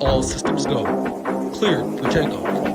All systems go. Cleared for takeoff.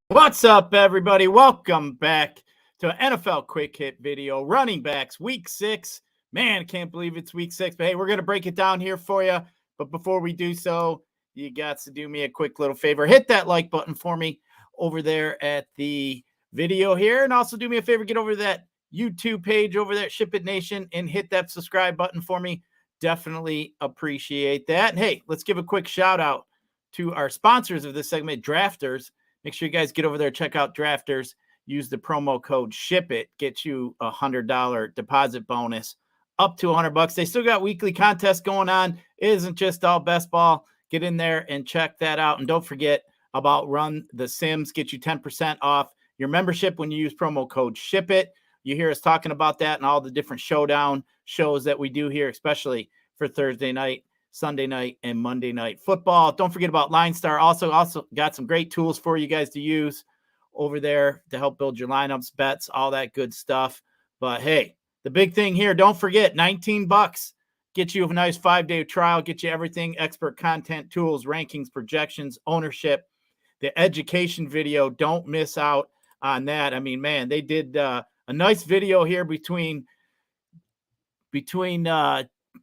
What's up, everybody? Welcome back to an NFL quick hit video. Running backs, week 6. Man, I can't believe it's week 6. But hey, we're going to break it down here for you. But before we do so, you got to do me a quick little favor. Hit that like button for me over there at the video here. And also do me a favor, get over to that YouTube page over there at SHIPIT Nation and hit that subscribe button for me. Definitely appreciate that. And hey, let's give a quick shout out to our sponsors of this segment, Drafters. Make sure you guys get over there, check out Drafters, use the promo code SHIPIT, get you a $100 deposit bonus up to $100. They still got weekly contests going on. It isn't just all best ball. Get in there and check that out. And don't forget about Run the Sims, get you 10% off your membership when you use promo code SHIPIT. You hear us talking about that and all the different showdown shows that we do here, especially for Thursday night, Sunday night, and Monday night football. Don't forget about LineStar. Also got some great tools for you guys to use over there to help build your lineups, bets, all that good stuff. But hey, the big thing here, don't forget, $19. Get you a nice 5-day trial, get you everything, expert content, tools, rankings, projections, ownership, the education video. Don't miss out on that. I mean, man, they did a nice video here between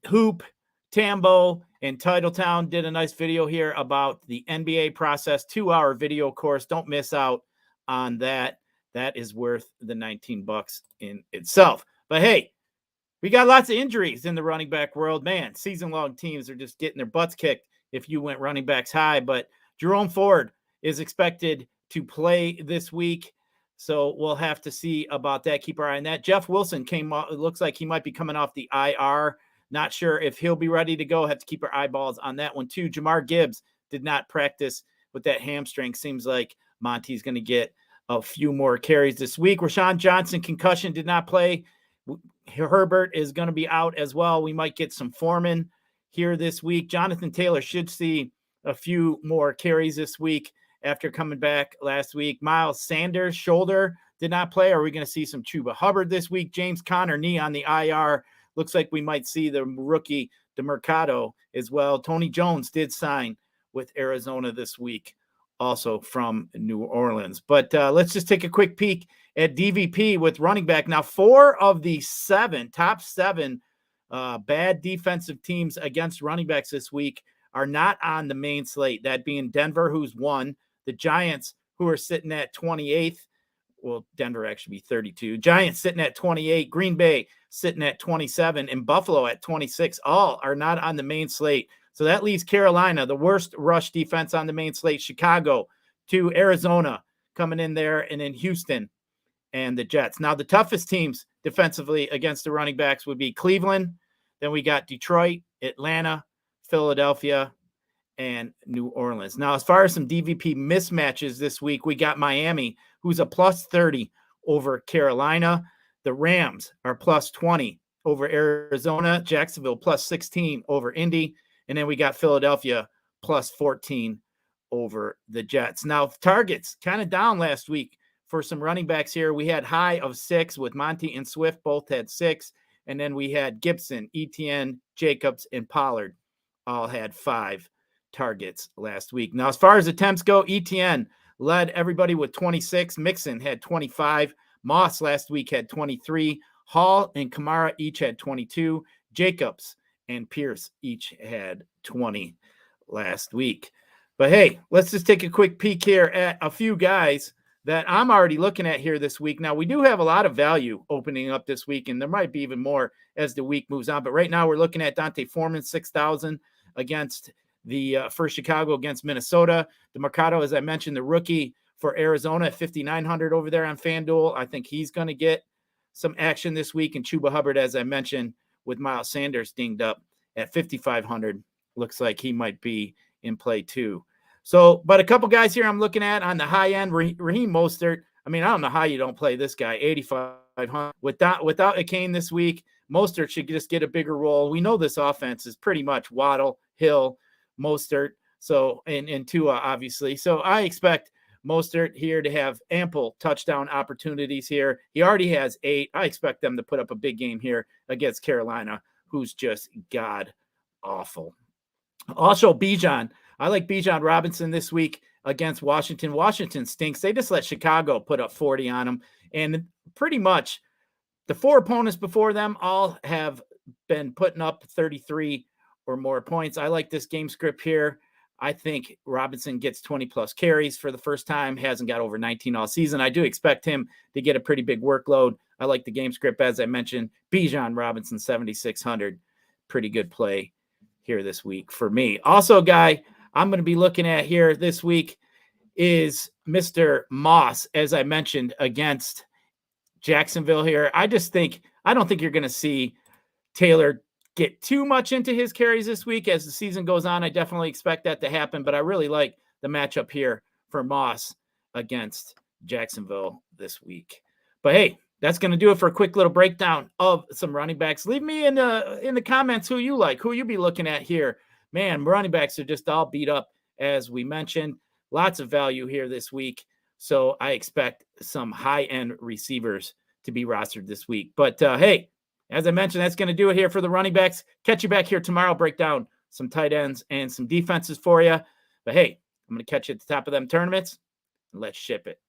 Hoop, Tambo, and Titletown did a nice video here about the NBA process, 2-hour video course. Don't miss out on that. That is worth the $19 in itself. But hey, we got lots of injuries in the running back world. Man, season-long teams are just getting their butts kicked if you went running backs high. But Jerome Ford is expected to play this week, so we'll have to see about that. Keep our eye on that. Jeff Wilson it looks like he might be coming off the IR. Not sure if he'll be ready to go. Have to keep our eyeballs on that one too. Jamar Gibbs did not practice with that hamstring. Seems like Monty's going to get a few more carries this week. Rashawn Johnson, concussion, did not play. Herbert is going to be out as well. We might get some Foreman here this week. Jonathan Taylor should see a few more carries this week after coming back last week. Miles Sanders, shoulder, did not play. Are we going to see some Chuba Hubbard this week? James Conner, knee on the IR. Looks like we might see the rookie DeMercado as well. Tony Jones did sign with Arizona this week, also from New Orleans. But let's just take a quick peek at DVP with running back. Now, 4 of the top 7 bad defensive teams against running backs this week are not on the main slate. That being Denver, who's 1, the Giants, who are sitting at 28th. Well, Denver actually be 32. Giants sitting at 28. Green Bay sitting at 27. And Buffalo at 26. All are not on the main slate. So that leaves Carolina, the worst rush defense on the main slate. Chicago to Arizona coming in there. And then Houston and the Jets. Now, the toughest teams defensively against the running backs would be Cleveland. Then we got Detroit, Atlanta, Philadelphia, and New Orleans. Now, as far as some DVP mismatches this week, we got Miami, who's a plus 30 over Carolina. The Rams are plus 20 over Arizona. Jacksonville plus 16 over Indy. And then we got Philadelphia plus 14 over the Jets. Now, targets kind of down last week for some running backs here. We had high of 6 with Monty and Swift, both had 6. And then we had Gibson, Etienne, Jacobs, and Pollard all had 5 targets last week. Now, as far as attempts go, Etienne led everybody with 26. Mixon had 25. Moss last week had 23. Hall and Kamara each had 22. Jacobs and Pierce each had 20 last week. But hey, let's just take a quick peek here at a few guys that I'm already looking at here this week. Now, we do have a lot of value opening up this week, and there might be even more as the week moves on. But right now, we're looking at Dante Foreman, 6,000 against for Chicago against Minnesota. DeMercado, as I mentioned, the rookie for Arizona at 5,900 over there on FanDuel. I think he's going to get some action this week. And Chuba Hubbard, as I mentioned, with Miles Sanders dinged up at 5,500, looks like he might be in play too. So, but a couple guys here I'm looking at on the high end, Raheem Mostert. I mean, I don't know how you don't play this guy, 8,500. Without a Kane this week, Mostert should just get a bigger role. We know this offense is pretty much Waddle, Hill, Mostert, so and Tua, obviously. So I expect Mostert here to have ample touchdown opportunities here. He already has 8. I expect them to put up a big game here against Carolina, who's just god awful. Also, Bijan. I like Bijan Robinson this week against Washington. Washington stinks. They just let Chicago put up 40 on them. And pretty much the 4 opponents before them all have been putting up 33 or more points. I like this game script here. I think Robinson gets 20-plus carries for the first time, hasn't got over 19 all season. I do expect him to get a pretty big workload. I like the game script, as I mentioned. Bijan Robinson, 7,600. Pretty good play here this week for me. Also, guy, I'm going to be looking at here this week is Mr. Moss, as I mentioned, against Jacksonville here. I don't think you're going to see Taylor get too much into his carries this week as the season goes on. I definitely expect that to happen, but I really like the matchup here for Moss against Jacksonville this week. But hey, that's going to do it for a quick little breakdown of some running backs. Leave me in the comments who you like, who you be looking at here. Man, running backs are just all beat up, as we mentioned. Lots of value here this week. So I expect some high-end receivers to be rostered this week. But hey, as I mentioned, that's going to do it here for the running backs. Catch you back here tomorrow. Break down some tight ends and some defenses for you. But hey, I'm going to catch you at the top of them tournaments. And let's ship it.